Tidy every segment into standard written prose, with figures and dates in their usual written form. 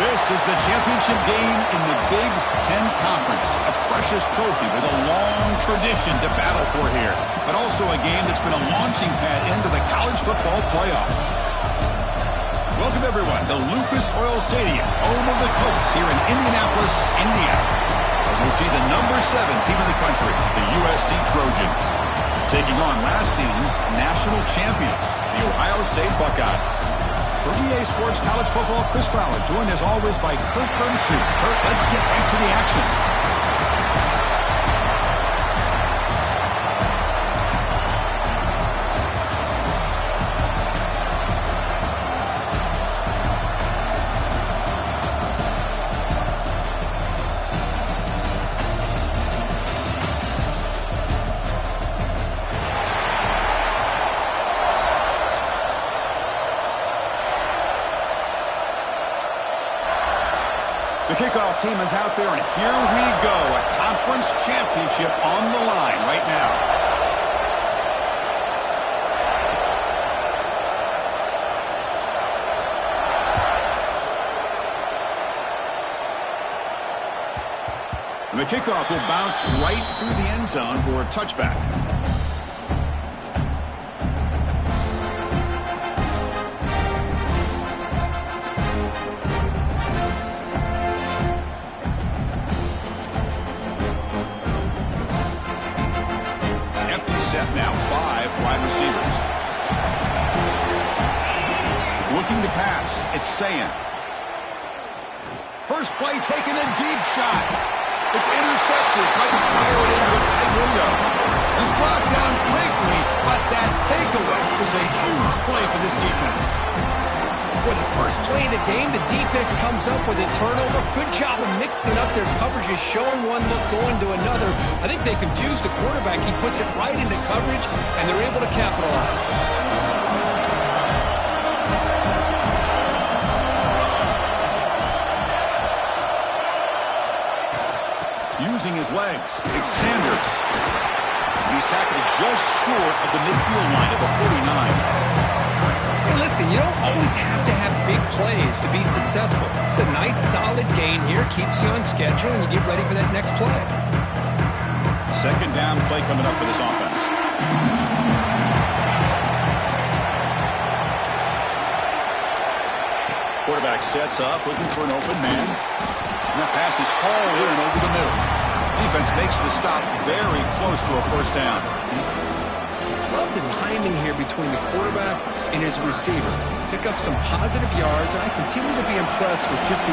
This is the championship game in the Big 10 Conference. A precious trophy with a long tradition to battle for here. But also a game that's been a launching pad into the college football playoff. Welcome, everyone, to Lucas Oil Stadium, home of the Colts here in Indianapolis, Indiana. As we see the number 7 team in the country, the USC Trojans, taking on last season's national champions, the Ohio State Buckeyes. For EA Sports College Football, Chris Fowler, joined as always by Kurt Bernstein. Kurt, let's get right to the action. The kickoff team is out there, and here we go. A conference championship on the line right now. And the kickoff will bounce right through the end zone for a touchback. Now 5 wide receivers. Looking to pass. It's Sayan. First play taken, a deep shot. It's intercepted. Tried to fire it into a tight window. He's brought down quickly, but that takeaway was a huge play for this defense. For the first play of the game, the defense comes up with a turnover. Good job of mixing up their coverages, showing one look, going to another. I think they confused the quarterback. He puts it right into coverage, and they're able to capitalize. Using his legs, it's Sanders. He's tackled just short of the midfield line of the 49. Hey, listen, you don't always have to have big plays to be successful. It's a nice, solid gain here. Keeps you on schedule, and you get ready for that next play. Second down play coming up for this offense. Quarterback sets up, looking for an open man. And that pass is hauled in over the middle. Defense makes the stop very close to a first down. Love the timing here between the quarterback and his receiver. Pick up some positive yards, and I continue to be impressed with just the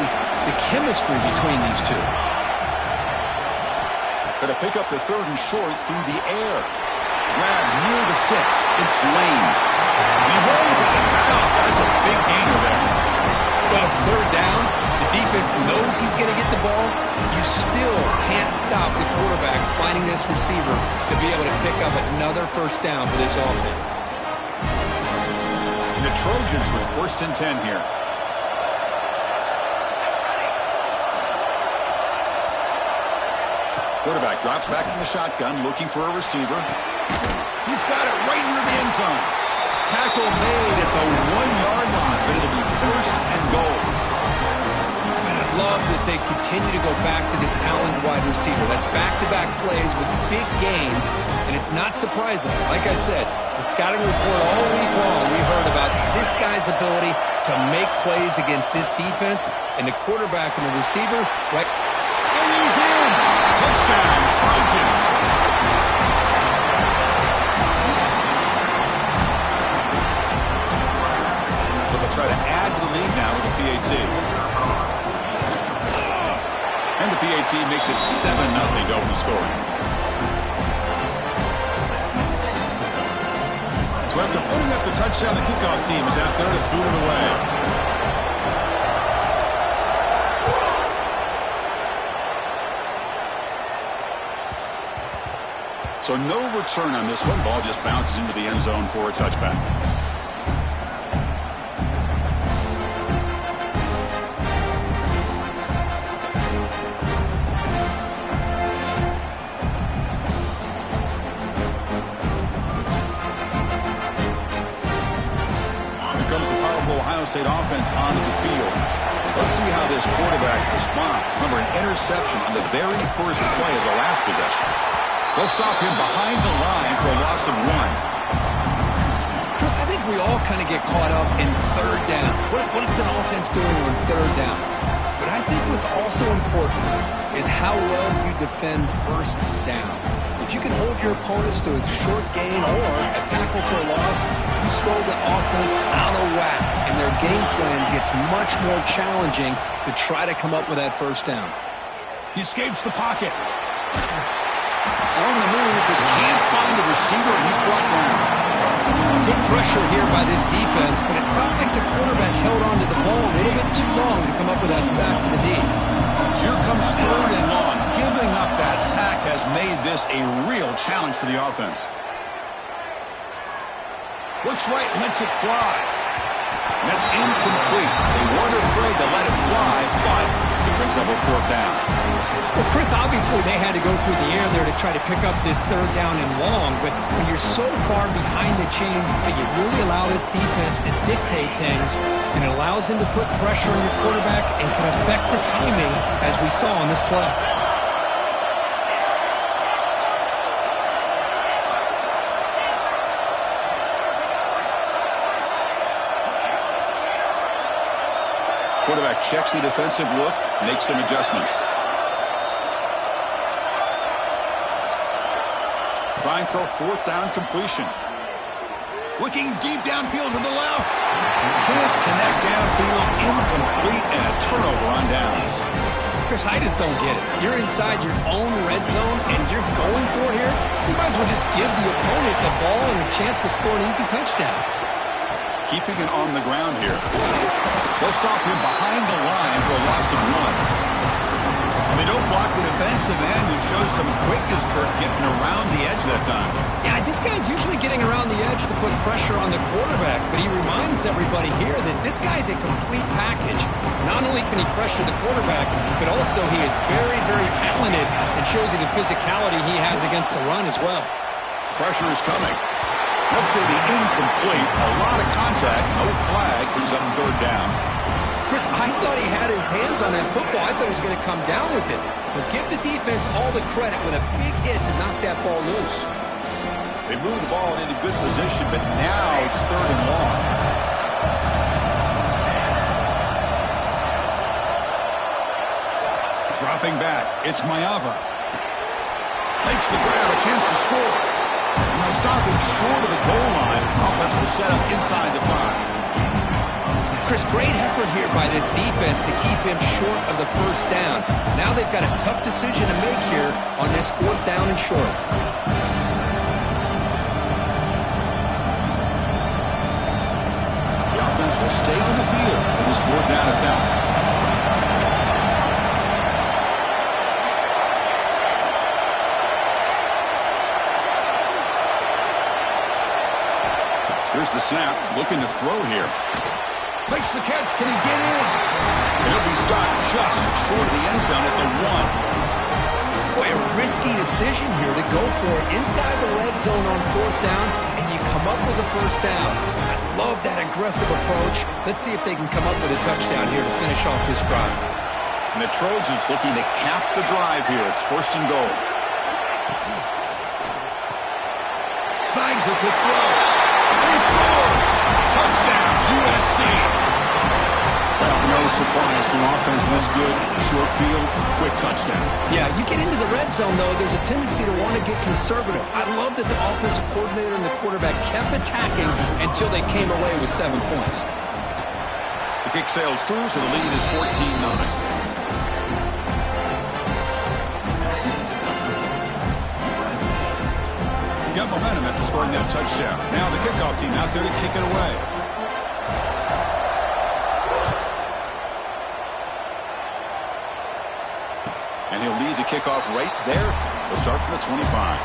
chemistry between these two. Going to pick up the 3rd and short through the air. Grab near the sticks. It's Lane. He rolls it out. That's a big gainer there. Well, it's 3rd down. The defense knows he's going to get the ball. You still can't stop the quarterback finding this receiver to be able to pick up another first down for this offense. And the Trojans with 1st and 10 here. Quarterback drops back in the shotgun, looking for a receiver. He's got it right near the end zone. Tackle made at the 1-yard line, but it'll be 1st and goal. Love that they continue to go back to this talented wide receiver. That's back-to-back plays with big gains, and it's not surprising. Like I said, the scouting report all week long, we heard about this guy's ability to make plays against this defense, and the quarterback and the receiver, right? And he's in! Touchdown, Trojans! So they'll try to add to the lead now with the PAT. And the PAT makes it 7-0 to open the scoring. So after putting up the touchdown, the kickoff team is out there to boot it away. So no return on this one. Ball just bounces into the end zone for a touchback. Comes the powerful Ohio State offense onto the field. Let's see how this quarterback responds. Remember, an interception on the very first play of the last possession. They'll stop him behind the line for a loss of 1. Chris, I think we all kind of get caught up in third down. What's an offense doing on third down? But I think what's also important is how well you defend first down. If you can hold your opponents to a short gain or a tackle for a loss, you throw the offense out of whack, and their game plan gets much more challenging to try to come up with that first down. He escapes the pocket. On the move, but can't find the receiver, and he's brought down. Good pressure here by this defense, but it felt like the quarterback held onto the ball a little bit too long to come up with that sack for the D. So here comes 3rd and long. Giving up that sack has made this a real challenge for the offense. Looks right, lets it fly. And that's incomplete. They weren't afraid to let it fly, but it brings up a 4th down. Well, Chris, obviously they had to go through the air there to try to pick up this 3rd down and long, but when you're so far behind the chains, you really allow this defense to dictate things, and it allows them to put pressure on your quarterback and can affect the timing, as we saw on this play. Quarterback checks the defensive look, makes some adjustments. Trying for a 4th down completion. Looking deep downfield to the left. Can't connect downfield, incomplete, and a turnover on downs. Chris, I just don't get it. You're inside your own red zone, and you're going for it here. You might as well just give the opponent the ball and a chance to score an easy touchdown. Keeping it on the ground here. They'll stop him behind the line for a loss of 1. And they don't block the defensive end, who shows some quickness, Kirk, getting around the edge that time. Yeah, this guy's usually getting around the edge to put pressure on the quarterback, but he reminds everybody here that this guy's a complete package. Not only can he pressure the quarterback, but also he is very, very talented and shows you the physicality he has against the run as well. Pressure is coming. That's going to be incomplete. A lot of contact, no flag, brings up 3rd down. Chris, I thought he had his hands on that football. I thought he was going to come down with it. But give the defense all the credit with a big hit to knock that ball loose. They move the ball into good position, but now it's 3rd and long. Dropping back, it's Mayava. Makes the grab, a chance to score. And they'll stop him short of the goal line. Offense will set up inside the 5. Chris, great effort here by this defense to keep him short of the first down. Now they've got a tough decision to make here on this 4th down and short. The offense will stay on the field for this 4th down attempt. Here's the snap, looking to throw here. Makes the catch. Can he get in? And he'll be stopped just short of the end zone at the 1. Boy, a risky decision here to go for it inside the red zone on 4th down, and you come up with a first down. I love that aggressive approach. Let's see if they can come up with a touchdown here to finish off this drive. And the Trojans looking to cap the drive here. It's 1st and goal. Snags a good throw. And he scores! Touchdown, USC. Well, no surprise from offense this good. Short field, quick touchdown. Yeah, you get into the red zone, though, there's a tendency to want to get conservative. I love that the offensive coordinator and the quarterback kept attacking until they came away with 7 points. The kick sails through, so the lead is 14-0. Got momentum after scoring that touchdown. Now the kickoff team out there to kick it away. And he'll lead the kickoff right there. We'll start from the 25.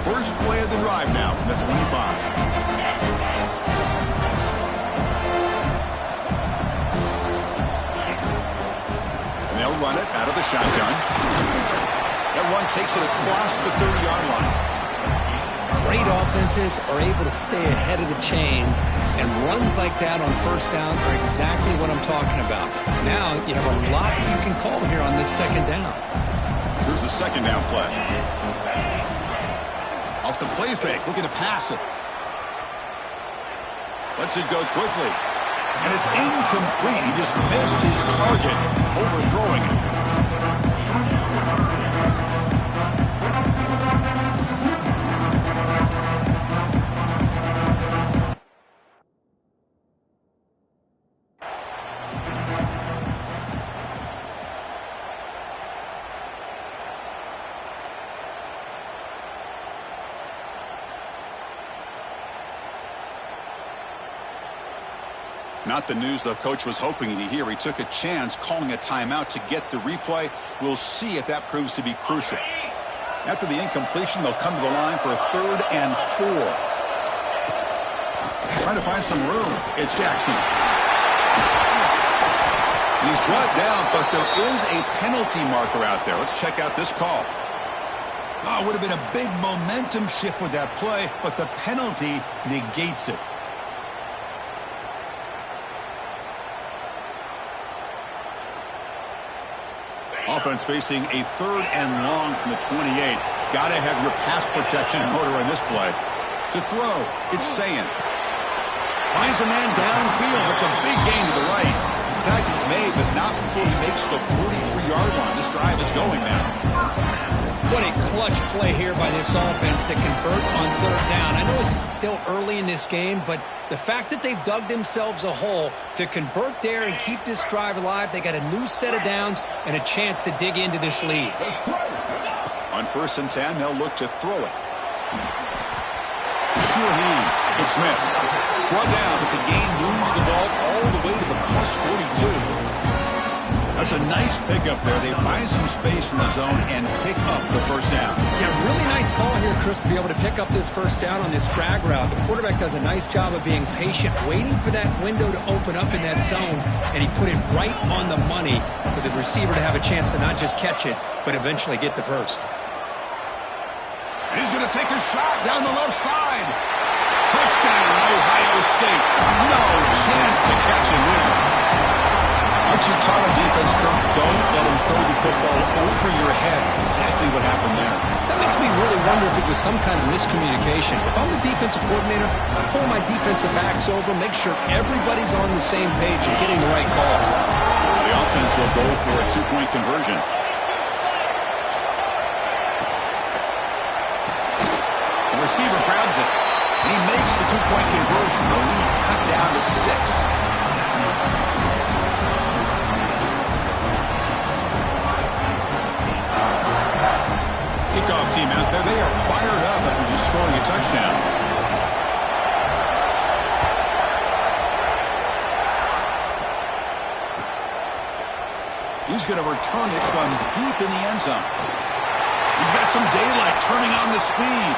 First play of the drive now from the 25. And they'll run it out of the shotgun. that run takes it across the 30-yard line. Great offenses are able to stay ahead of the chains, and runs like that on first down are exactly what I'm talking about. Now you have a lot that you can call here on this second down. Here's the second down play. Off the play fake, looking to pass it. Lets it go quickly. And it's incomplete. He just missed his target, overthrowing it. Not the news the coach was hoping to hear. He took a chance calling a timeout to get the replay. We'll see if that proves to be crucial. After the incompletion, they'll come to the line for a 3rd and 4. Trying to find some room. It's Jackson. He's brought down, but there is a penalty marker out there. Let's check out this call. Oh, it would have been a big momentum shift with that play, but the penalty negates it. Offense facing a 3rd and long from the 28. Got to have your pass protection in order on this play. To throw, it's Sayin. Finds a man downfield. It's a big gain to the right. Tackle's made, but not before he makes the 43-yard line. This drive is going now. What a clutch play here by this offense to convert on 3rd down. I know it's still early in this game, but the fact that they've dug themselves a hole to convert there and keep this drive alive, they got a new set of downs and a chance to dig into this lead. On 1st and 10, they'll look to throw it. Sure hands. It's Smith. Brought down, but the gain moves the ball all the way to the plus 42. That's a nice pickup there. They find some space in the zone and pick up the 1st down. Yeah, really nice call here, Chris, to be able to pick up this 1st down on this drag route. The quarterback does a nice job of being patient, waiting for that window to open up in that zone, and he put it right on the money for the receiver to have a chance to not just catch it, but eventually get the first. And he's going to take a shot down the left side. Touchdown, Ohio State. No chance to catch him there. Aren't you taught on defense, Kirk? Don't let him throw the football over your head. Exactly what happened there. That makes me really wonder if it was some kind of miscommunication. If I'm the defensive coordinator, I pull my defensive backs over, make sure everybody's on the same page and getting the right call. The offense will go for a 2-point conversion. The receiver grabs it. And he makes the 2-point conversion. The lead cut down to 6. Kickoff team out there. They are fired up after just scoring a touchdown. He's going to return it from deep in the end zone. He's got some daylight turning on the speed.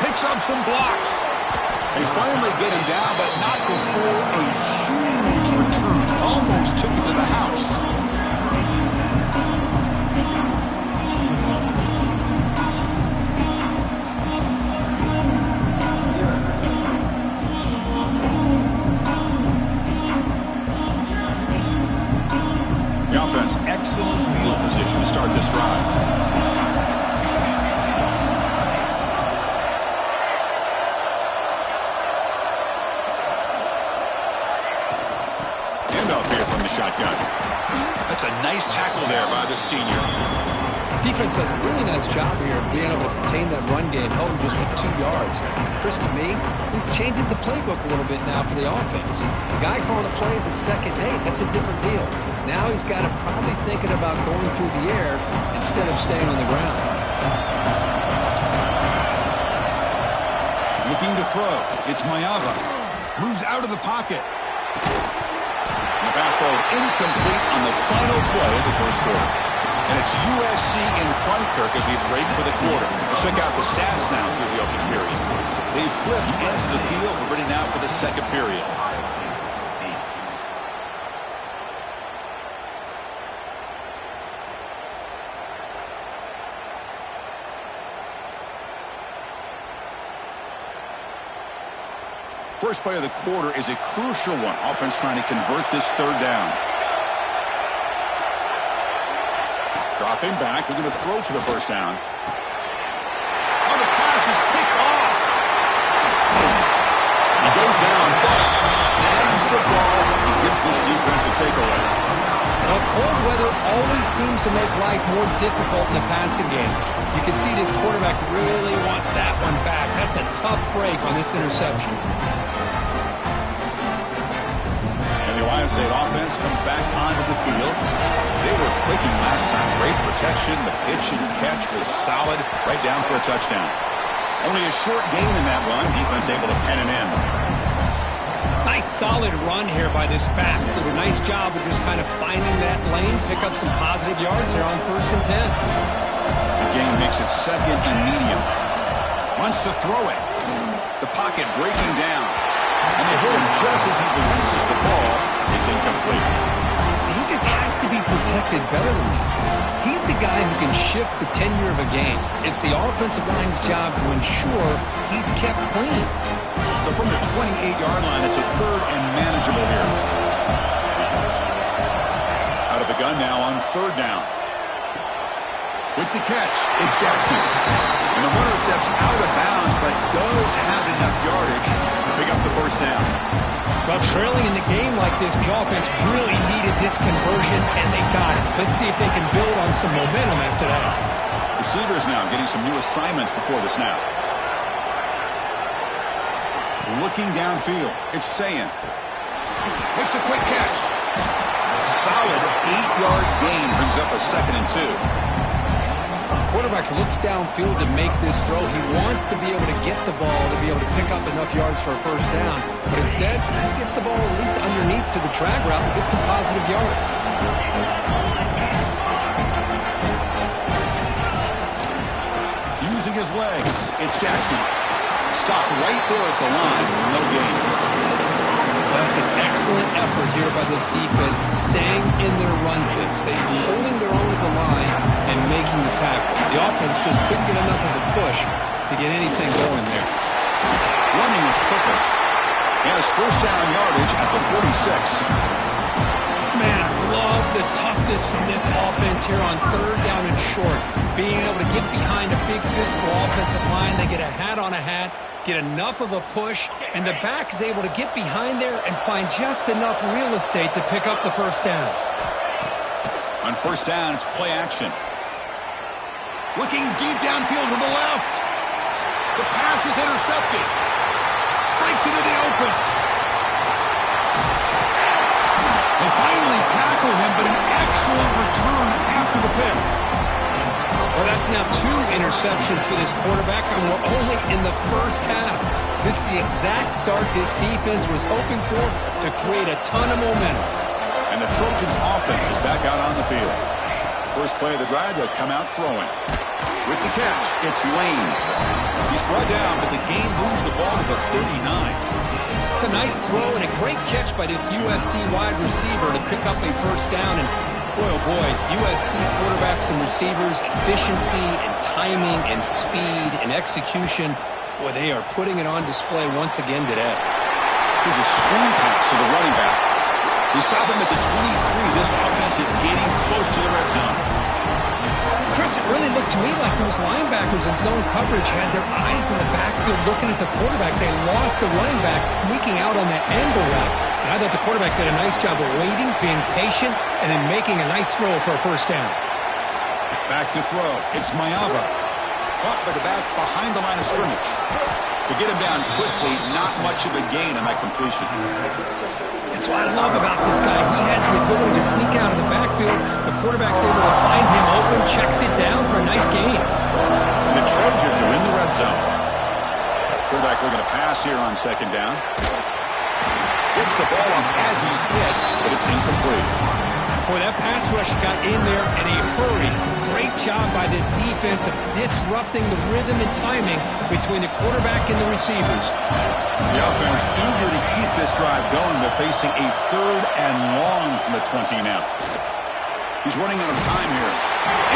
Picks up some blocks. They finally get him down, but not before a huge return. Almost took him to the house. The offense, excellent field position to start this drive. Handoff here from the shotgun. That's a nice tackle there by the senior. Defense does a really nice job here of being able to contain that run game, held him just with 2 yards. Chris, to me, this changes the playbook a little bit now for the offense. The guy calling the plays at 2nd and 8, that's a different deal. Now he's got to probably thinking about going through the air instead of staying on the ground. Looking to throw. It's Mayava. Moves out of the pocket. And the pass ball is incomplete on the final play of the 1st quarter. And it's USC in front, Kirk, as we break for the quarter. Let's check out the stats now through the opening period. They flipped into the field. We're ready now for the 2nd period. First play of the quarter is a crucial one. Offense trying to convert this third down. Dropping back. They're going to throw for the first down. Oh, the pass is picked off. He goes down, but snags the ball and gives this defense a takeaway. Well, cold weather always seems to make life more difficult in the passing game. You can see this quarterback really wants that one back. That's a tough break on this interception. And the Ohio State offense comes back onto the field. They were clicking last time. Great protection. The pitch and catch was solid. Right down for a touchdown. Only a short gain in that run. Defense able to pen it in. Nice solid run here by this back. Did a nice job of just kind of finding that lane, pick up some positive yards there on 1st and 10. The game makes it 2nd and medium. Wants to throw it. The pocket breaking down. And they hit him just as he releases the ball. It's incomplete. He just has to be protected better than that. He's the guy who can shift the tenure of a game. It's the offensive line's job to ensure he's kept clean. So from the 28-yard line, it's a 3rd and manageable here. Out of the gun now on 3rd down. With the catch, it's Jackson. And the runner steps out of bounds, but does have enough yardage to pick up the first down. Well, trailing in the game like this, the offense really needed this conversion, and they got it. Let's see if they can build on some momentum after that. Receivers now getting some new assignments before the snap. Looking downfield, it's Sayin. Makes a quick catch. Solid 8-yard gain, brings up a 2nd and 2. Quarterback looks downfield to make this throw. He wants to be able to get the ball to be able to pick up enough yards for a first down. But instead, he gets the ball at least underneath to the drag route and gets some positive yards. Using his legs, it's Jackson. Stopped right there at the line. No gain. That's an excellent effort here by this defense, staying in their run fix. They're holding their own at the line and making the tackle. The offense just couldn't get enough of a push to get anything going there. Running with purpose. He has first down yardage at the 46. Man, I love the toughness from this offense here on 3rd down and short. Being able to get behind a big physical offensive line, they get a hat on a hat, get enough of a push, and the back is able to get behind there and find just enough real estate to pick up the first down. On 1st down, it's play action. Looking deep downfield to the left. The pass is intercepted. Breaks into the open. They finally tackle him, but an excellent return after the pick. Well, that's now 2 interceptions for this quarterback, and we're only in the first half. This is the exact start this defense was hoping for to create a ton of momentum. And the Trojans' offense is back out on the field. First play of the drive, they'll come out throwing. With the catch, it's Lane. He's brought down, but the game moves the ball to the 39. It's a nice throw and a great catch by this USC wide receiver to pick up a first down. And boy, oh boy, USC quarterbacks and receivers, efficiency and timing and speed and execution. Boy, they are putting it on display once again today. Here's a screen pass to the running back. We saw them at the 23. This offense is getting close to the red zone. Chris, it really looked to me like those linebackers in zone coverage had their eyes in the backfield looking at the quarterback. They lost the running back sneaking out on that angle route. And I thought the quarterback did a nice job of waiting, being patient, and then making a nice throw for a first down. Back to throw. It's Mayava. Caught by the back behind the line of scrimmage. To get him down quickly, not much of a gain on that completion. That's what I love about this guy. He has the ability to sneak out of the backfield. The quarterback's able to find him open, checks it down for a nice gain. And the Trojans are in the red zone. Quarterback looking to pass here on 2nd down. Gets the ball off as he's hit, but it's incomplete. Boy, that pass rush got in there in a hurry. Great job by this defense of disrupting the rhythm and timing between the quarterback and the receivers. The offense eager to keep this drive going. They're facing a 3rd and long from the 20 now. He's running out of time here.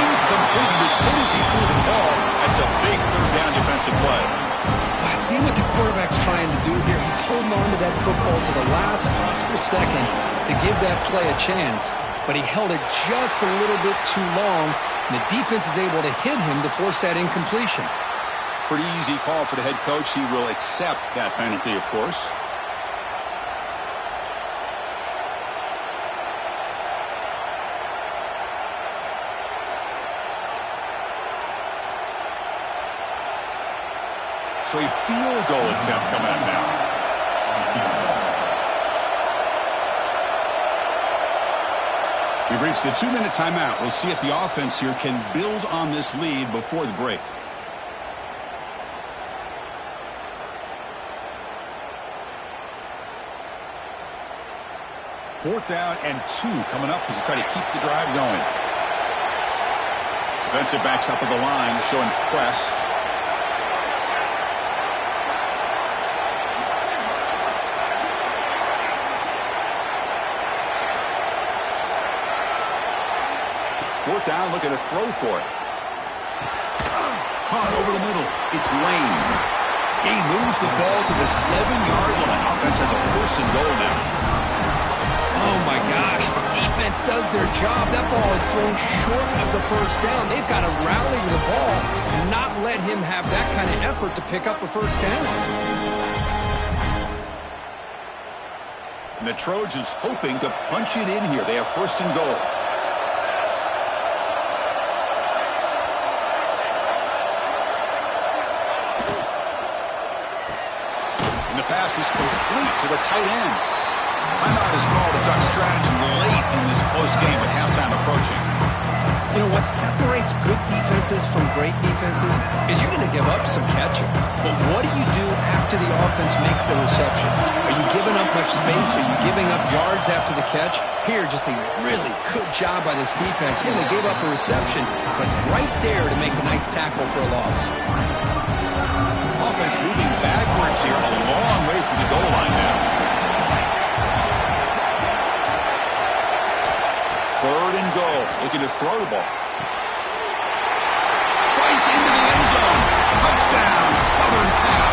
Incomplete. As good as he threw the ball, that's a big 3rd down defensive play. Boy, See what the quarterback's trying to do here. He's holding on to that football to the last possible second to give that play a chance. But he held it just a little bit too long, and the defense is able to hit him to force that incompletion. Pretty easy call for the head coach. He will accept that penalty, of course. So a field goal attempt coming up now. We've reached the 2-minute timeout. We'll see if the offense here can build on this lead before the break. Fourth down and 2 coming up as they try to keep the drive going. Defensive backs up at the line showing press. Fourth down, looking to throw for it. Caught over the middle. It's Lane. He moves the ball to the 7-yard line. Offense has a 1st and goal now. Oh, my gosh. The defense does their job. That ball is thrown short of the 1st down. They've got to rally to the ball and not let him have that kind of effort to pick up a 1st down. And the Trojans hoping to punch it in here. They have 1st and goal. Pass is complete to the tight end. Timeout is called to talk strategy late in this close game with halftime approaching. You know, what separates good defenses from great defenses is you're going to give up some catching. But what do you do after the offense makes the reception? Are you giving up much space? Are you giving up yards after the catch? Here, just a really good job by this defense. Yeah, they gave up a reception, but right there to make a nice tackle for a loss. Offense moving backwards here, a long way from the goal line now. 3rd and goal, looking to throw the ball. Fights into the end zone. Touchdown, Southern Cal.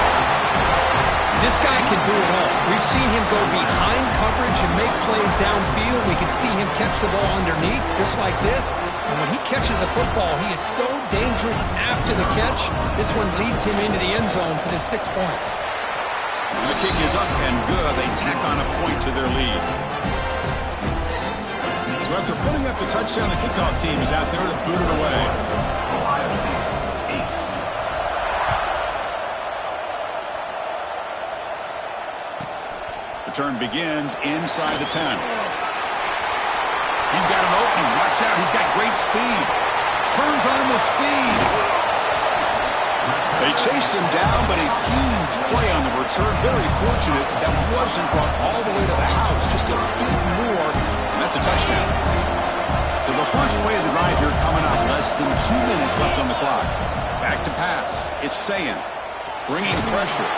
This guy can do it all. We've seen him go behind coverage and make plays downfield. We can see him catch the ball underneath, just like this. And when he catches a football, he is so dangerous after the catch. This one leads him into the end zone for the 6 points. And the kick is up and good. They tack on a point to their lead. So after putting up the touchdown, the kickoff team is out there to boot it away. Return begins inside the 10. He's got an opening. Watch out. He's got great speed. Turns on the speed. They chase him down, but a huge play on the return. Very fortunate that wasn't brought all the way to the house. Just a bit more, and that's a touchdown. So the first play of the drive here coming up. Less than 2 minutes left on the clock. Back to pass. It's Sayan. Bringing pressure.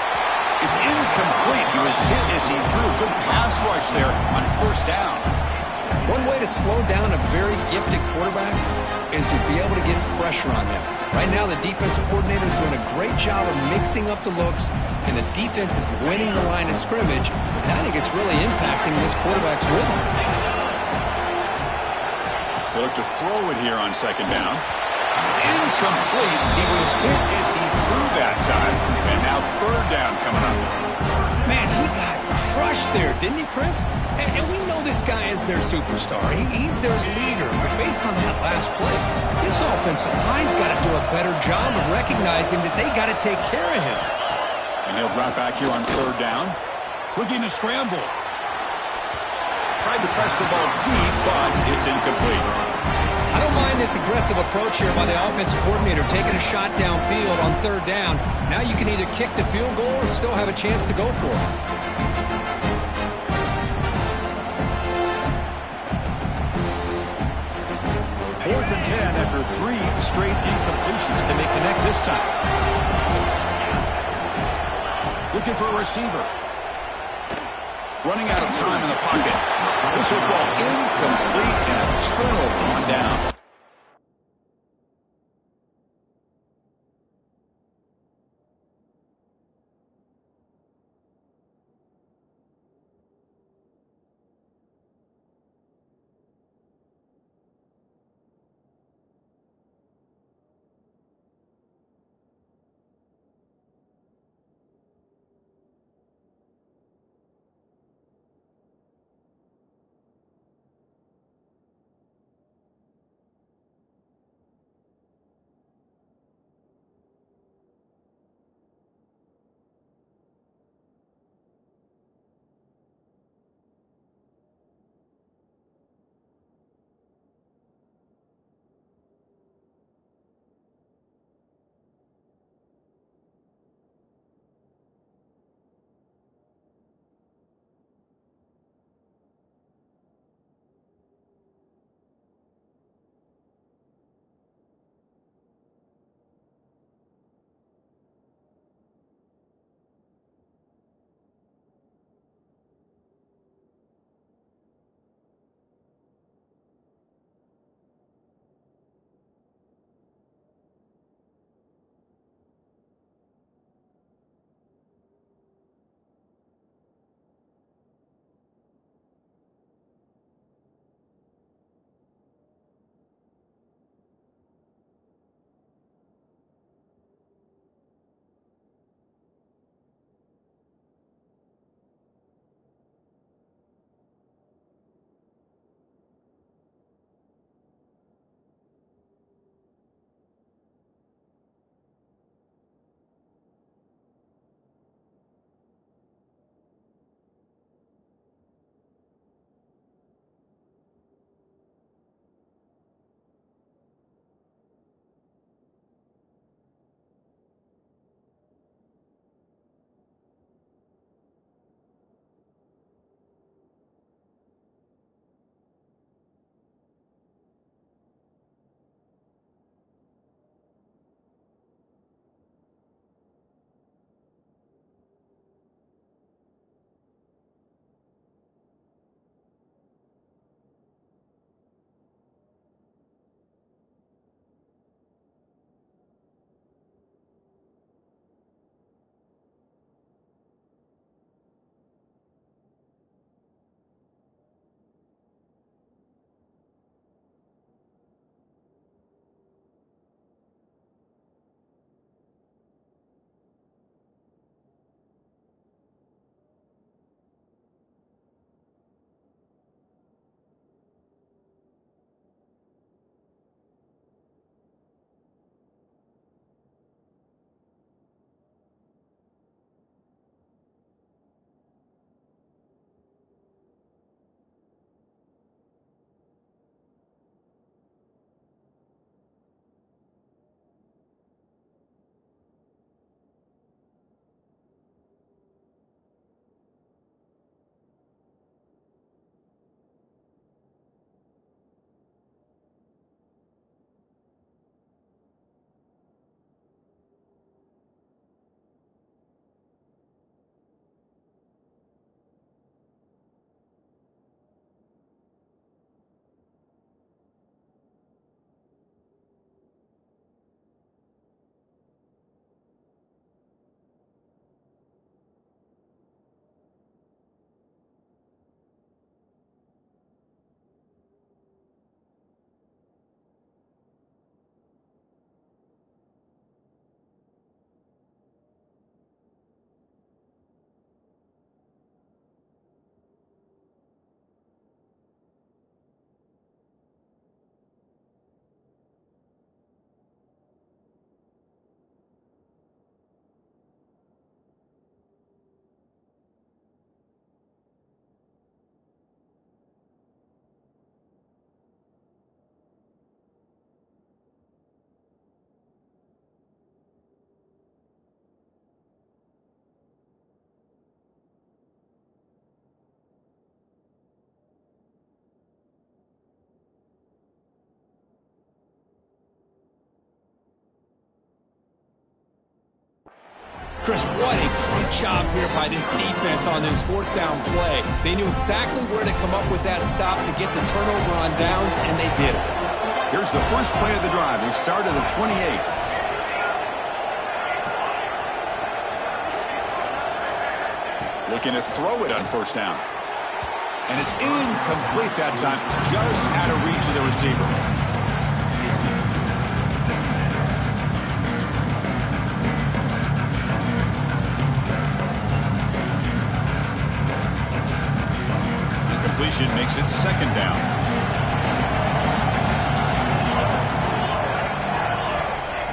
It's incomplete. He was hit as he threw a good pass rush there on 1st down. One way to slow down a very gifted quarterback is to be able to get pressure on him. Right now, the defensive coordinator is doing a great job of mixing up the looks, and the defense is winning the line of scrimmage, and I think it's really impacting this quarterback's rhythm. They look to throw it here on 2nd down. It's incomplete. He was hit as he threw that time, and now 3rd down coming up. Man, he got crushed there, didn't he, Chris? And we know this guy is their superstar. He's their leader. But based on that last play, this offensive line's got to do a better job of recognizing that they got to take care of him. And he'll drop back here on 3rd down. Looking to scramble. Tried to press the ball deep, but it's incomplete. I don't mind this aggressive approach here by the offensive coordinator, taking a shot downfield on 3rd down. Now you can either kick the field goal or still have a chance to go for it. 4th and 10 after 3 straight incompletions. Can they connect this time? Looking for a receiver. Running out of time in the pocket. This will call incomplete and a turnover on down. Chris, what a great job here by this defense on this fourth down play. They knew exactly where to come up with that stop to get the turnover on downs, and they did it. Here's the first play of the drive. They start at the 28. Looking to throw it on first down. And it's incomplete that time, just out of reach of the receiver. Completion makes it second down.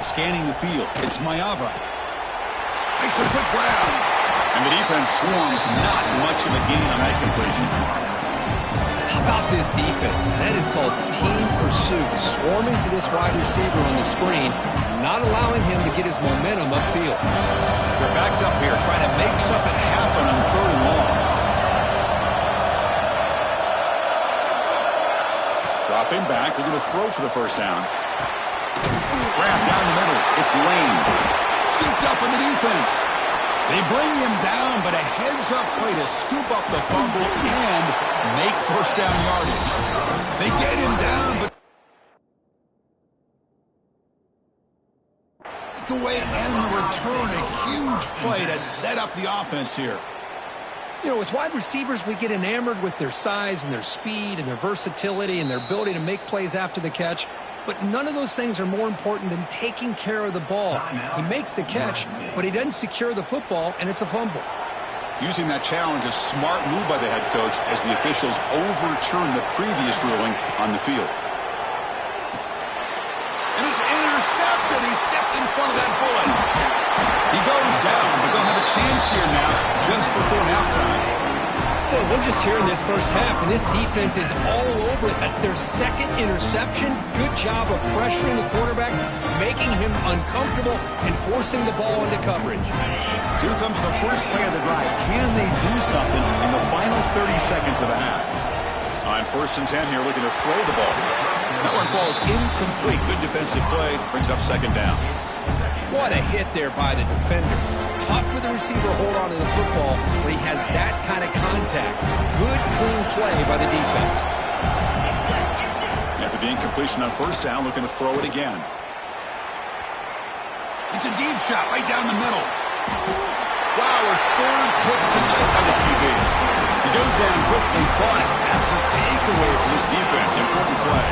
Scanning the field, it's Mayava. Makes a quick grab. And the defense swarms, not much of a gain on that completion. How about this defense? That is called team pursuit. Swarming to this wide receiver on the screen, not allowing him to get his momentum upfield. They're backed up here, trying to make something happen on third and long. Dropping back, they're going to throw for the first down. Grab down the middle. It's Lane. Scooped up in the defense. They bring him down, but a heads-up play to scoop up the fumble and make first down yardage. They get him down, but take away and the return. A huge play to set up the offense here. You know, with wide receivers, we get enamored with their size and their speed and their versatility and their ability to make plays after the catch. But none of those things are more important than taking care of the ball. He makes the catch, but he doesn't secure the football, and it's a fumble. Using that challenge, a smart move by the head coach as the officials overturn the previous ruling on the field. And it's intercepted. He stepped in front of that bullet. He goes down, but they'll have a chance here now just before halftime. Well, we're just here in this first half, and this defense is all over it. That's their second interception. Good job of pressuring the quarterback, making him uncomfortable, and forcing the ball into coverage. Here comes the first play of the drive. Can they do something in the final 30 seconds of the half? On first and 10 here, looking to throw the ball. That one falls incomplete. Good defensive play. Brings up second down. What a hit there by the defender. Tough for the receiver to hold on to the football when he has that kind of contact. Good, clean play by the defense. After the incompletion on first down, looking to throw it again. It's a deep shot right down the middle. Wow, a third pick tonight by the QB. He goes down quickly, but that's a takeaway for this defense. Important play.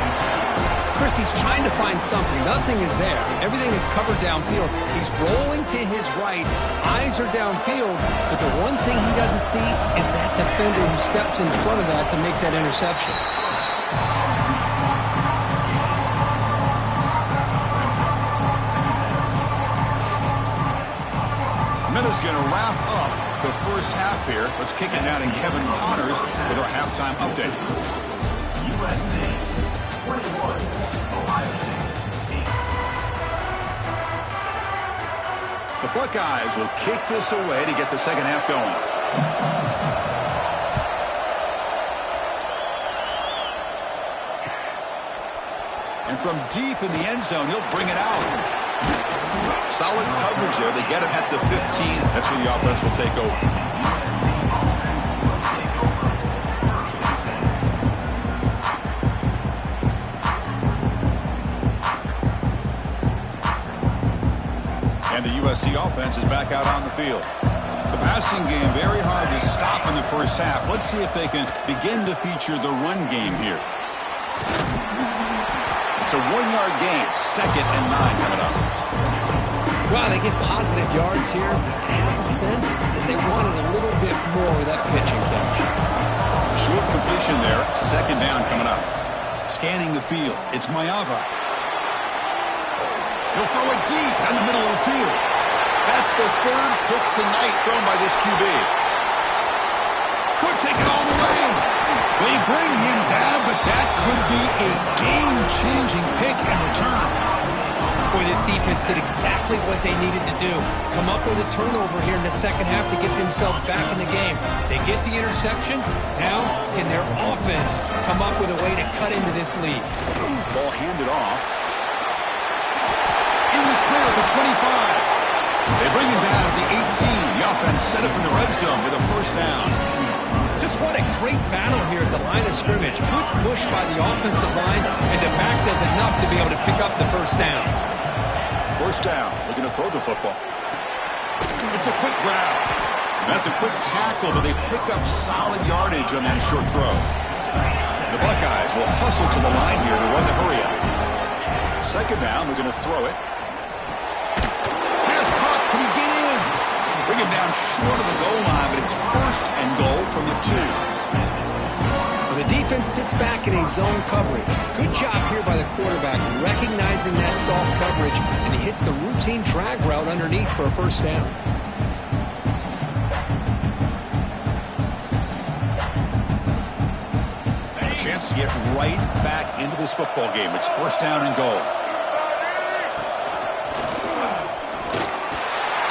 Chris, he's trying to find something. Nothing is there. Everything is covered downfield. He's rolling to his right. Eyes are downfield. But the one thing he doesn't see is that defender who steps in front of that to make that interception. Miller's going to wrap up the first half here. Let's kick it now to Kevin Connors with our halftime update. USC 21. The Buckeyes will kick this away to get the second half going. And from deep in the end zone, he'll bring it out. Solid coverage there. They get it at the 15. That's where the offense will take over. And the USC offense is back out on the field. The passing game very hard to stop in the first half. Let's see if they can begin to feature the run game here. It's a 1-yard gain. 2nd and 9 coming up. Wow, they get positive yards here. I have a sense that they wanted a little bit more with that pitch and catch. Short completion there. 2nd down coming up. Scanning the field. It's Mayava. He'll throw it deep in the middle of the field. That's the third pick tonight thrown by this QB. Could take it all the way. They bring him down, but that could be a game-changing pick and return. Boy, this defense did exactly what they needed to do. Come up with a turnover here in the second half to get themselves back in the game. They get the interception. Now, can their offense come up with a way to cut into this lead? Ball handed off. In the clear at the 25. They bring him down at the 18. The offense set up in the red zone with a first down. Just what a great battle here at the line of scrimmage. Good push by the offensive line, and the back does enough to be able to pick up the first down. First down, looking to throw the football. It's a quick grab. That's a quick tackle, but they pick up solid yardage on that short throw. The Buckeyes will hustle to the line here to run the hurry up. Second down, we're going to throw it. Pass caught, can he get in? Bring him down short of the goal line, but it's first and goal from the 2. Well, the defense sits back in a zone coverage. Good job here by the quarterback, recognizing that soft coverage, and he hits the routine drag route underneath for a first down. A chance to get right back into this football game. It's first down and goal.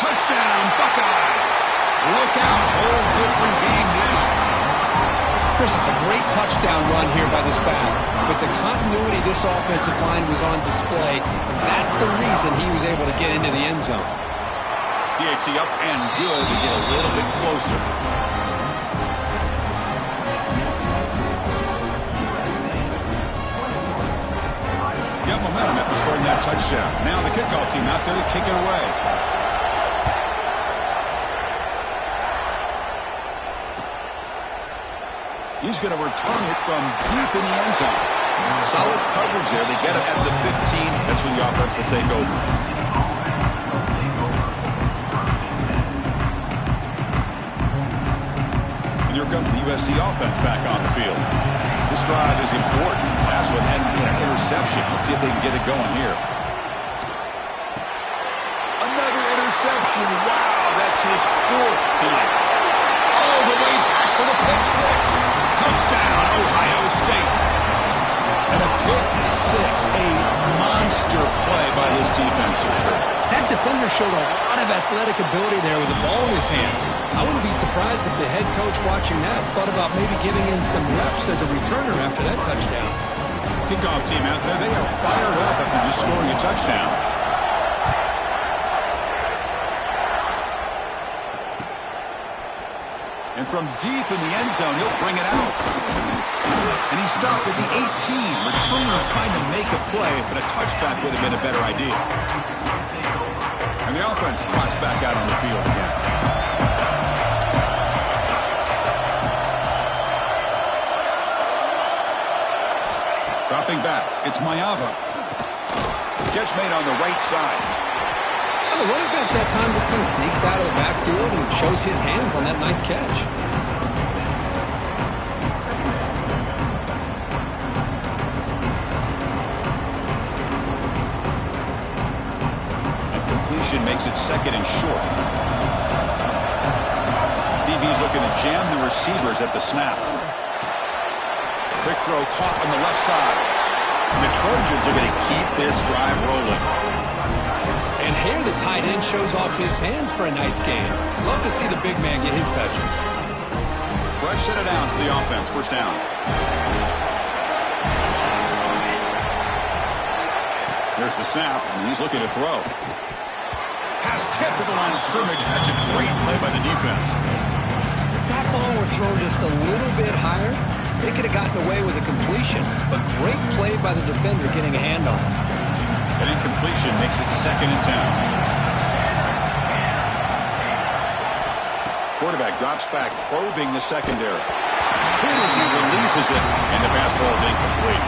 Touchdown, Buckeyes! Look out, whole different game now. Chris, it's a great touchdown run here by this back. But the continuity of this offensive line was on display, and that's the reason he was able to get into the end zone. PHC up and good to get a little bit closer. Got momentum after scoring that touchdown. Now the kickoff team out there to kick it away. He's going to return it from deep in the end zone. Solid coverage there. They get it at the 15. That's when the offense will take over. And here comes the USC offense back on the field. This drive is important. Last one ended in an interception. Let's see if they can get it going here. Another interception. Wow, that's his 4th tonight. All the way back for the pick 6. Touchdown, Ohio State. And a pick 6, a monster play by this defense. That defender showed a lot of athletic ability there with the ball in his hands. I wouldn't be surprised if the head coach watching that thought about maybe giving him some reps as a returner after that touchdown. Kickoff team out there, they are fired up after just scoring a touchdown. And from deep in the end zone, he'll bring it out. And he stopped at the 18. Returner trying to make a play, but a touchback would have been a better idea. And the offense trots back out on the field again. Dropping back, it's Mayava. Catch made on the right side. Well, the running back that time just kind of sneaks out of the backfield and shows his hands on that nice catch. And completion makes it second and short. DB's looking to jam the receivers at the snap. Quick throw caught on the left side. And the Trojans are going to keep this drive rolling. And here the tight end shows off his hands for a nice gain. Love to see the big man get his touches. Fresh set of downs for the offense. First down. There's the snap, and he's looking to throw. Pass tip to the line of scrimmage. That's a great play by the defense. If that ball were thrown just a little bit higher, they could have gotten away with a completion. But great play by the defender getting a hand on it. An incompletion makes it second and 10. Quarterback drops back, probing the secondary. Hit as he releases it, and the pass ball is incomplete.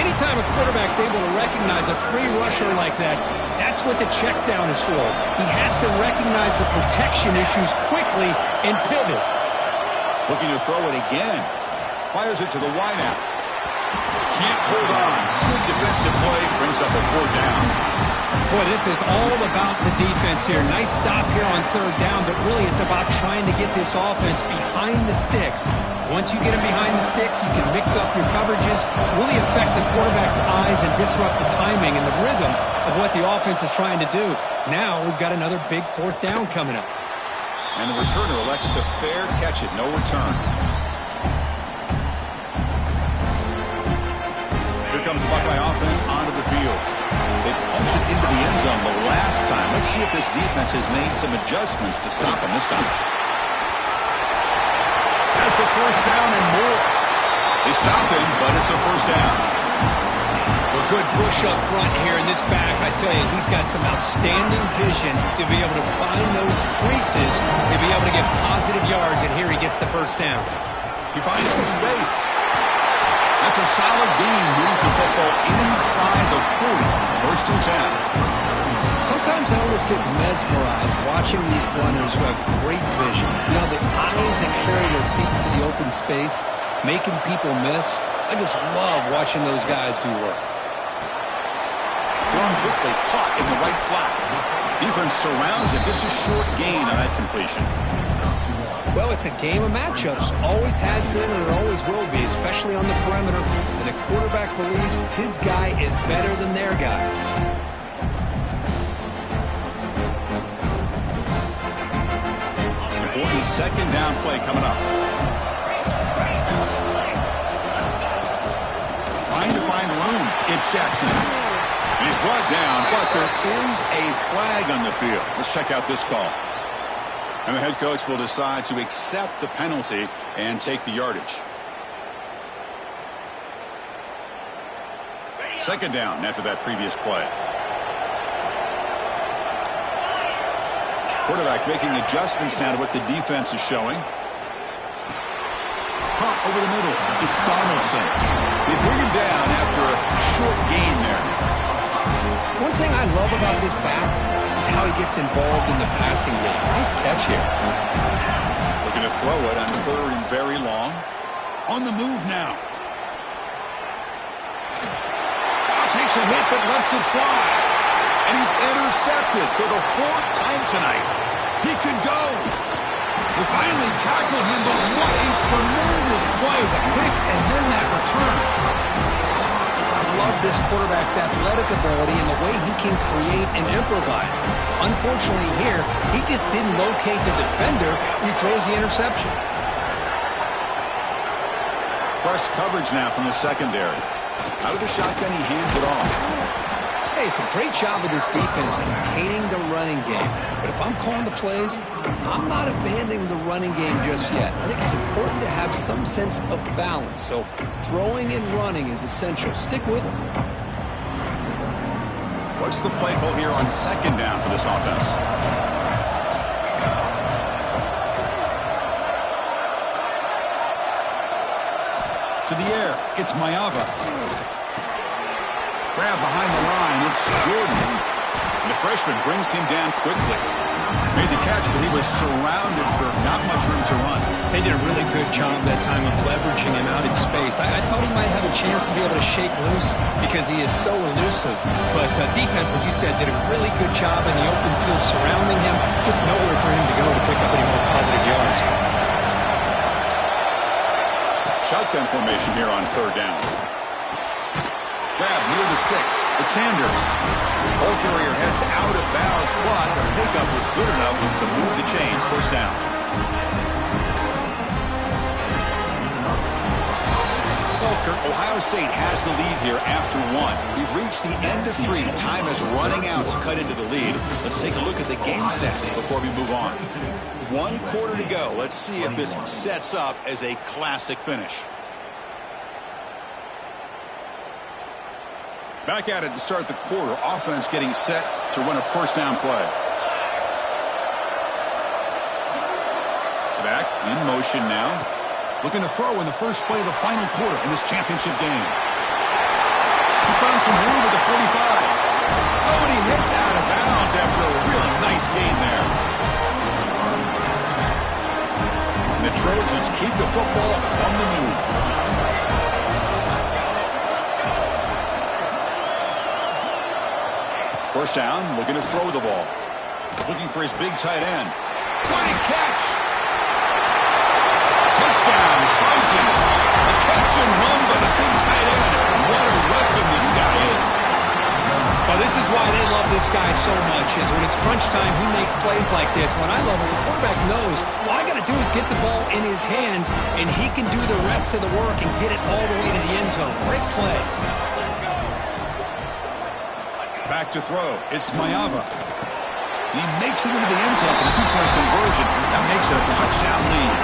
Anytime a quarterback's able to recognize a free rusher like that, that's what the check down is for. He has to recognize the protection issues quickly and pivot. Looking to throw it again. Fires it to the wideout. Can't hold on. Good defensive play. Brings up a 4th down. Boy, this is all about the defense here. Nice stop here on 3rd down, but really it's about trying to get this offense behind the sticks. Once you get them behind the sticks, you can mix up your coverages, really affect the quarterback's eyes and disrupt the timing and the rhythm of what the offense is trying to do. Now we've got another big 4th down coming up. And the returner elects to fair catch it. No return. comes the Buckeye offense onto the field. They punched it into the end zone the last time. Let's see if this defense has made some adjustments to stop them this time. Has the first down and more. They stop him, but it's a first down. A good push up front here in this back. I tell you, he's got some outstanding vision to be able to find those creases, to be able to get positive yards, and here he gets the first down. He finds some space. That's a solid gain. Moves the football inside the 40. First and 10. Sometimes I almost get mesmerized watching these runners who have great vision. You know, the eyes that carry their feet to the open space, making people miss. I just love watching those guys do work. Thrown quickly, caught in the right flat. Defense surrounds it. Just a short gain on that completion. Well, it's a game of matchups. Always has been and it always will be, especially on the perimeter. And the quarterback believes his guy is better than their guy. Important second down play coming up. Trying to find room. It's Jackson. He's brought down, but there is a flag on the field. Let's check out this call. And the head coach will decide to accept the penalty and take the yardage. Second down after that previous play. Quarterback making adjustments now to what the defense is showing. Caught over the middle. It's Donaldson. They bring him down after a short gain there. One thing I love about this back is how he gets involved in the passing game. Nice catch here. Looking to throw it on third and very long. On the move now. Takes a hit but lets it fly. And he's intercepted for the fourth time tonight. He could go. They finally tackle him, but what a tremendous play. The pick and then that return. I love this quarterback's athletic ability and the way he can create and improvise. Unfortunately here, he just didn't locate the defender when he throws the interception. Press coverage now from the secondary. Out of the shotgun, he hands it off. Hey, it's a great job of this defense containing the running game. But if I'm calling the plays, I'm not abandoning the running game just yet. I think it's important to have some sense of balance. So throwing and running is essential. Stick with it. What's the play call here on second down for this offense? To the air, it's Mayava. Grab behind the line, it's Jordan. And the freshman brings him down quickly. Made the catch, but he was surrounded for not much room to run. They did a really good job that time of leveraging him out in space. I thought he might have a chance to be able to shake loose because he is so elusive. But defense, as you said, did a really good job in the open field surrounding him. Just nowhere for him to go to pick up any more positive yards. Shotgun formation here on third down. Grab near the sticks. It's Sanders. Ball carrier heads out of bounds, but the pickup was good enough to move the chains. First down. Well, Kirk, Ohio State has the lead here after one. We've reached the end of three. Time is running out to cut into the lead. Let's take a look at the game sets before we move on. 1 quarter to go. Let's see if this sets up as a classic finish. Back at it to start the quarter. Offense getting set to run a first down play. Back in motion now. Looking to throw in the first play of the final quarter in this championship game. He's found some room at the 45. Oh, and he hits out of bounds after a really nice gain there. The Trojans keep the football on the move. First down, looking to throw the ball. Looking for his big tight end. What a catch! Touchdown, Trojans. A catch and run by the big tight end. What a weapon this guy is. Well, this is why they love this guy so much, is when it's crunch time, he makes plays like this. What I love is the quarterback knows all I got to do is get the ball in his hands, and he can do the rest of the work and get it all the way to the end zone. Great play. Back to throw. It's Mayava. He makes it into the end zone for the two-point conversion. That makes it a touchdown lead.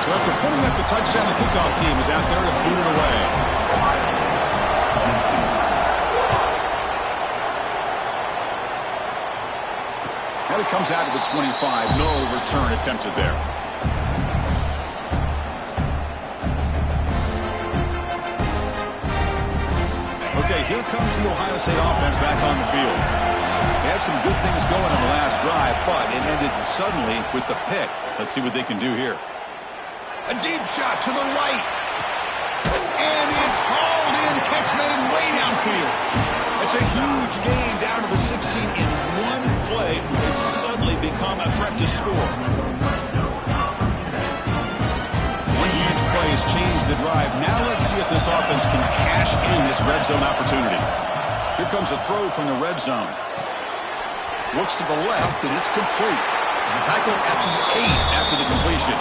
So after putting up the touchdown, the kickoff team is out there to boot it away. And it comes out to the 25. No return attempted there. Okay, here comes the Ohio State offense back on the field. They had some good things going on the last drive, but it ended suddenly with the pick. Let's see what they can do here. A deep shot to the right. And it's hauled in. Catch made way downfield. It's a huge gain down to the 16 in one play. It's suddenly become a threat to score. One huge play has changed the drive. Now let's see if this offense can cash in this red zone opportunity. Here comes a throw from the red zone. Looks to the left, and it's complete. Tackled at the 8 after the completion.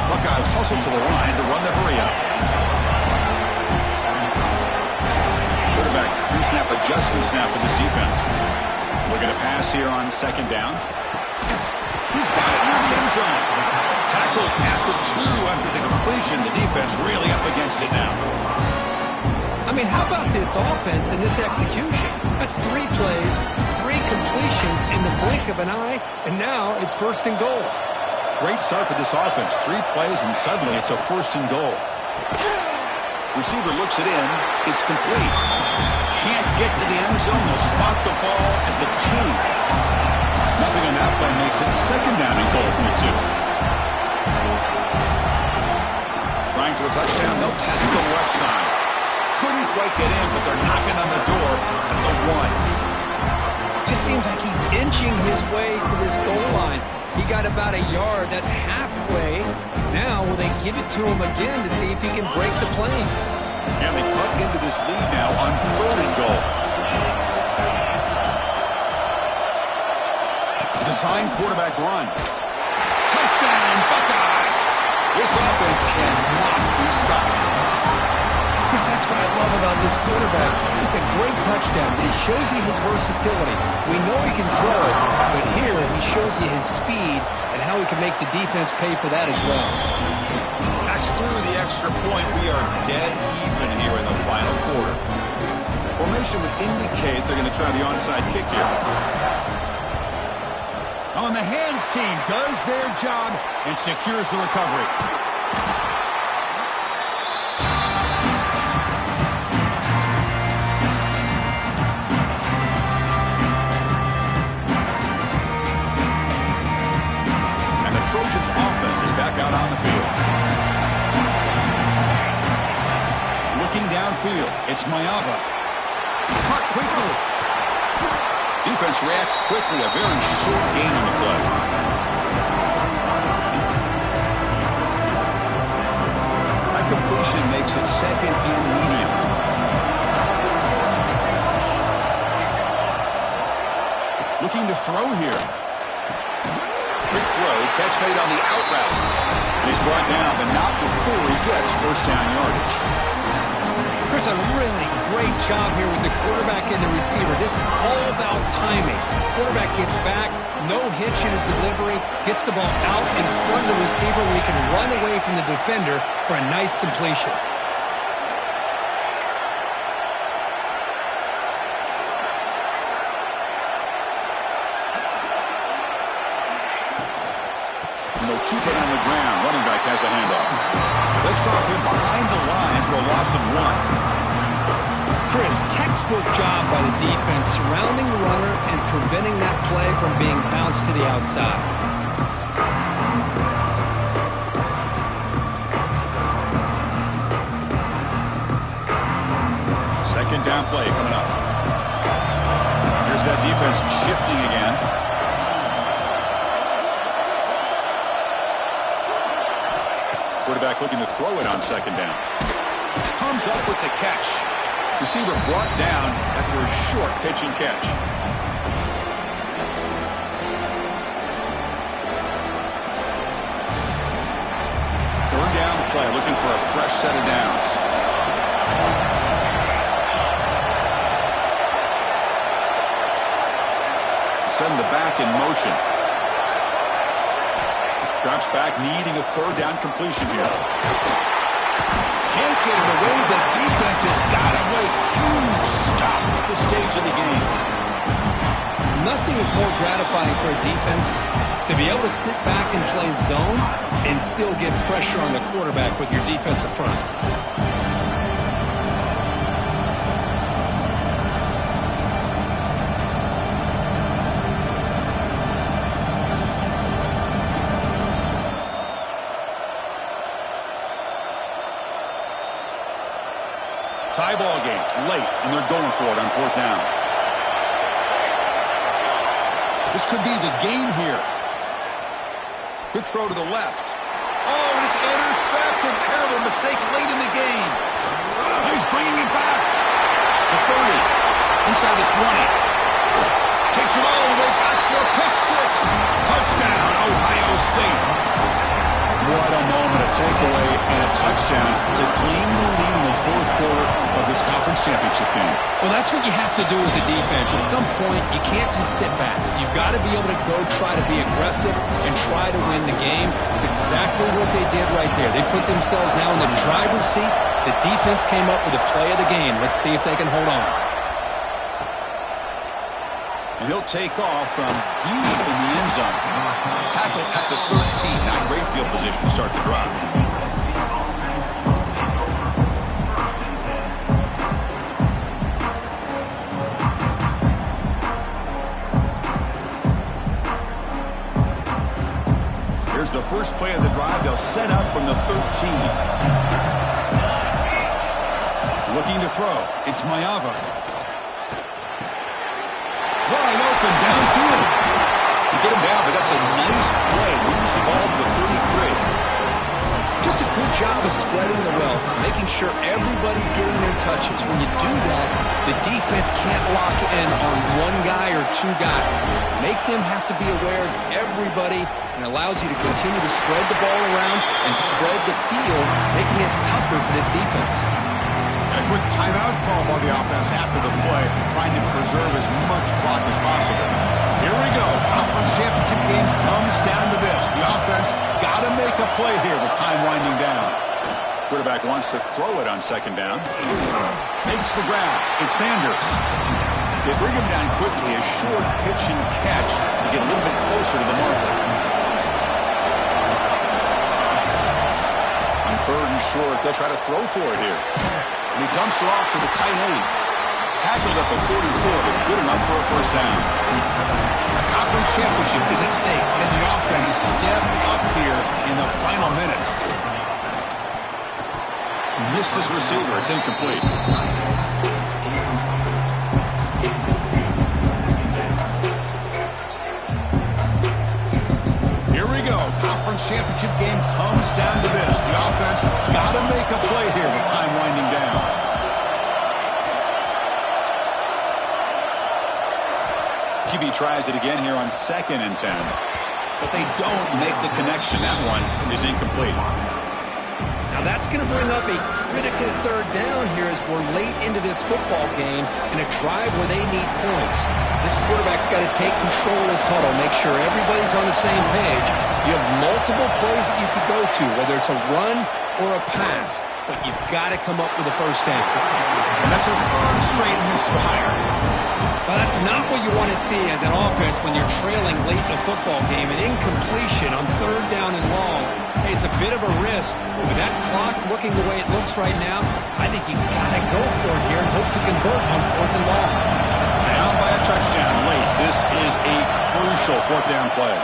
Buckeyes hustle to the line to run the hurry-up. Quarterback pre-snap adjustment snap for this defense. Looking to pass here on second down. He's got it near the end zone. Tackled at the 2 after the completion. The defense really up against it now. I mean, how about this offense and this execution? That's 3 plays, 3 completions in the blink of an eye, and now it's first and goal. Great start for this offense. 3 plays, and suddenly it's a first and goal. Receiver looks it in. It's complete. Can't get to the end zone. They'll spot the ball at the 2. Nothing on that play makes it second down and goal from the 2. Trying for the touchdown. They'll test the left side. Couldn't quite get in, but they're knocking on the door at the 1. Just seems like he's inching his way to this goal line. He got about a yard. That's halfway. Now will they give it to him again to see if he can break the plane? And they cut into this lead now on third and goal. Design quarterback run. Touchdown, Buckeyes! This offense cannot be stopped. Chris, that's what I love about this quarterback. It's a great touchdown, but he shows you his versatility. We know he can throw it, but here he shows you his speed and how he can make the defense pay for that as well. Backs through the extra point. We are dead even here in the final quarter. Formation would indicate they're going to try the onside kick here. On the hands team does their job and secures the recovery. Trojans offense is back out on the field. Looking downfield, it's Mayava. Caught quickly. Defense reacts quickly. A very short gain on the play. That completion makes it second and medium. Looking to throw here. Quick throw, catch made on the out route. And he's brought down, but not before he gets first down yardage. There's a really great job here with the quarterback and the receiver. This is all about timing. Quarterback gets back, no hitch in his delivery, gets the ball out in front of the receiver where he can run away from the defender for a nice completion. Keep it on the ground. Running back has a handoff. They'll stop him behind the line for a loss of 1. Chris, textbook job by the defense surrounding the runner and preventing that play from being bounced to the outside. Second down play coming up. Here's that defense shifting again. Quarterback looking to throw it on second down. Comes up with the catch. Receiver brought down after a short pitch and catch. Third down play, looking for a fresh set of downs. send the back in motion. Drops back, needing a third down completion here. Can't get it away. The defense has got away. Huge stop at this stage of the game. Nothing is more gratifying for a defense to be able to sit back and play zone and still get pressure on the quarterback with your defensive front. Tie ball game late, and they're going for it on fourth down. This could be the game here. Quick throw to the left. Oh, and it's intercepted. Terrible mistake late in the game. He's bringing it back. The 30. Inside the 20. Takes it all the way back for a pick six. Touchdown, Ohio State. What a moment, a takeaway, and a touchdown to claim the lead in the fourth quarter of this conference championship game. Well, that's what you have to do as a defense. At some point, you can't just sit back. You've got to be able to go try to be aggressive and try to win the game. It's exactly what they did right there. They put themselves now in the driver's seat. The defense came up with the play of the game. Let's see if they can hold on. And he'll take off from deep in the end zone. Tackle at the 13. Not great field position to start the drive. Here's the first play of the drive. They'll set up from the 13. Looking to throw. It's Mayava. Wide open downfield. You get him down, but that's a nice play. Moves the ball to the 33. Just a good job of spreading the wealth, making sure everybody's getting their touches. When you do that, the defense can't lock in on one guy or two guys. Make them have to be aware of everybody, and allows you to continue to spread the ball around and spread the field, making it tougher for this defense. A quick timeout call by the offense after the play, trying to preserve as much clock as possible. Here we go. Conference championship game comes down to this. The offense got to make a play here with time winding down. Quarterback wants to throw it on second down. Makes the grab. It's Sanders. They bring him down quickly. A short pitch and catch to get a little bit closer to the marker. On third and short, they'll try to throw for it here. And he dumps it off to the tight end. Tackled at the 44, but good enough for a first down. A conference championship is at stake, and the offense step up here in the final minutes. Missed his receiver. It's incomplete. Here we go. Conference championship game comes down to this. The offense got to make a play here with time winding down. QB tries it again here on 2nd and 10. But they don't make the connection. That one is incomplete. Now that's going to bring up a critical third down here as we're late into this football game in a drive where they need points. This quarterback's got to take control of this huddle, make sure everybody's on the same page. You have multiple plays that you could go to, whether it's a run or a pass, but you've got to come up with a first down. And that's a third straight misfire. Well, that's not what you want to see as an offense when you're trailing late in the football game. An incompletion on third down and long. Hey, it's a bit of a risk. With that clock looking the way it looks right now, I think you've got to go for it here and hope to convert on fourth and long. Down by a touchdown late. This is a crucial fourth down play.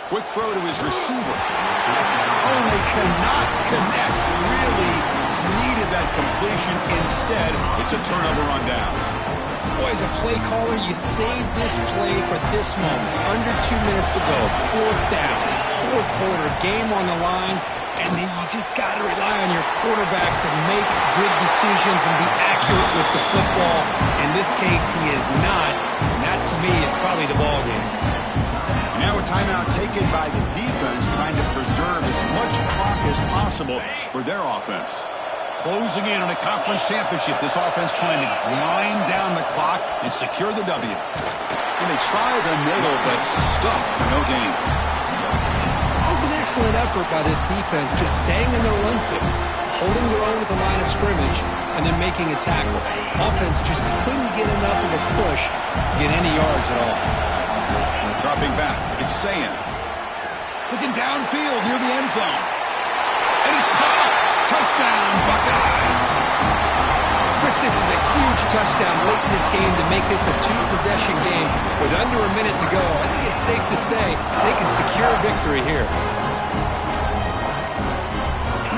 Quick throw to his receiver. Oh, they cannot connect. Really needed that completion. Instead, it's a turnover on downs. Boy, as a play caller, you save this play for this moment. Under 2 minutes to go. Fourth down. Fourth quarter. Game on the line. And then you just got to rely on your quarterback to make good decisions and be accurate with the football. In this case, he is not. And that, to me, is probably the ball game. Now a timeout taken by the defense, trying to preserve as much clock as possible for their offense. closing in on a conference championship. This offense trying to grind down the clock and secure the W. And they try the middle, but stuck for no gain. That was an excellent effort by this defense, just staying in their run fix, holding their own at the line of scrimmage, and then making a tackle. Offense just couldn't get enough of a push to get any yards at all. Dropping back, it's Sayan. Looking downfield near the end zone. And it's caught. Touchdown, Buckeyes. Chris, this is a huge touchdown late in this game to make this a two-possession game with under a minute to go. I think it's safe to say they can secure victory here.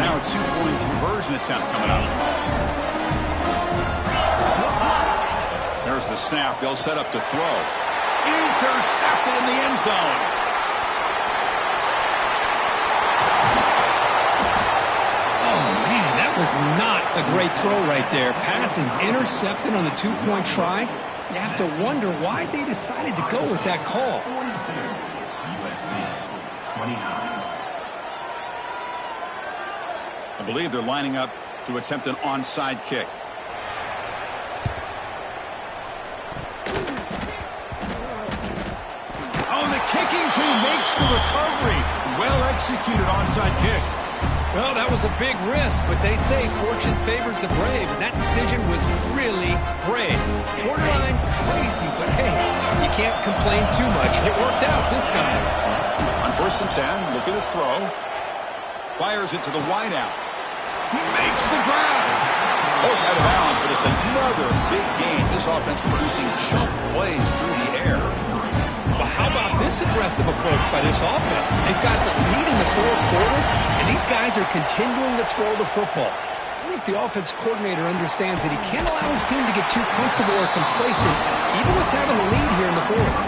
Now a two-point conversion attempt coming up. There's the snap. They'll set up to throw. Intercepted in the end zone. Was not a great throw right there. Pass is intercepted on the two-point try. You have to wonder why they decided to go with that call. USC 29. I believe they're lining up to attempt an onside kick. Oh, the kicking team makes the recovery. Well executed onside kick. Well, that was a big risk, but they say fortune favors the brave, and that decision was really brave. Borderline crazy, but hey, you can't complain too much. It worked out this time. On 1st and 10, looking to throw. Fires it to the wideout. He makes the grab. Both out of bounds, but it's another big game. This offense producing chunk plays through the air. Well, how about this aggressive approach by this offense? They've got the lead in the fourth quarter, and these guys are continuing to throw the football. I think the offense coordinator understands that he can't allow his team to get too comfortable or complacent, even with having the lead here in the fourth.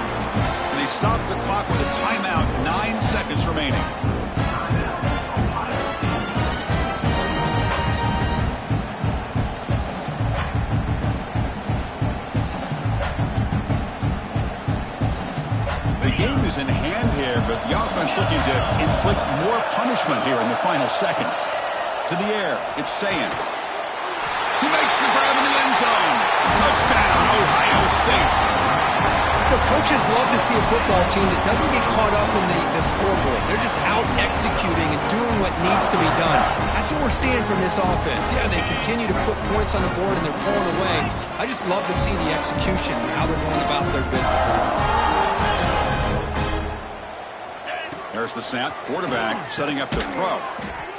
They stop the clock with a timeout, 9 seconds remaining. The game is in hand here, but the offense looking to inflict more punishment here in the final seconds. To the air, it's Sayan. He makes the grab in the end zone. Touchdown, Ohio State. The coaches love to see a football team that doesn't get caught up in the scoreboard. They're just out executing and doing what needs to be done. That's what we're seeing from this offense. Yeah, they continue to put points on the board and they're pulling away. I just love to see the execution and how they're going about their business. There's the snap. Quarterback setting up to throw.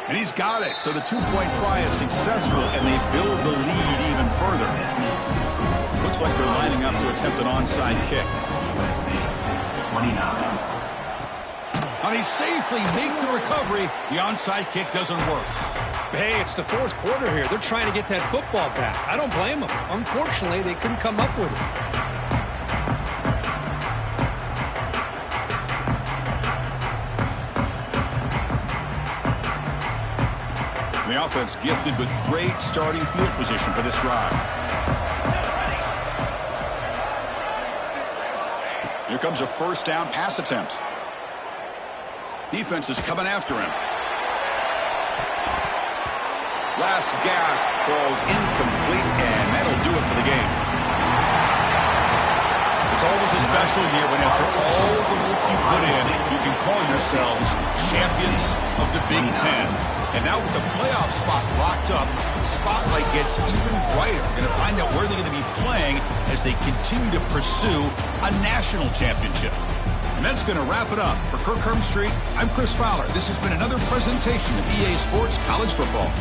And he's got it. So the two-point try is successful, and they build the lead even further. Looks like they're lining up to attempt an onside kick. 29. And they safely make the recovery. The onside kick doesn't work. Hey, it's the fourth quarter here. They're trying to get that football back. I don't blame them. Unfortunately, they couldn't come up with it. The offense gifted with great starting field position for this drive. Here comes a first down pass attempt. Defense is coming after him. Last gasp falls incomplete, and that'll do it for the game. It's always a special year when after all the work you put in, you can call yourselves champions of the Big 10. And now with the playoff spot locked up, the spotlight gets even brighter. We're going to find out where they're going to be playing as they continue to pursue a national championship. And that's going to wrap it up. For Kirk Hermstreet, I'm Chris Fowler. This has been another presentation of EA Sports College Football.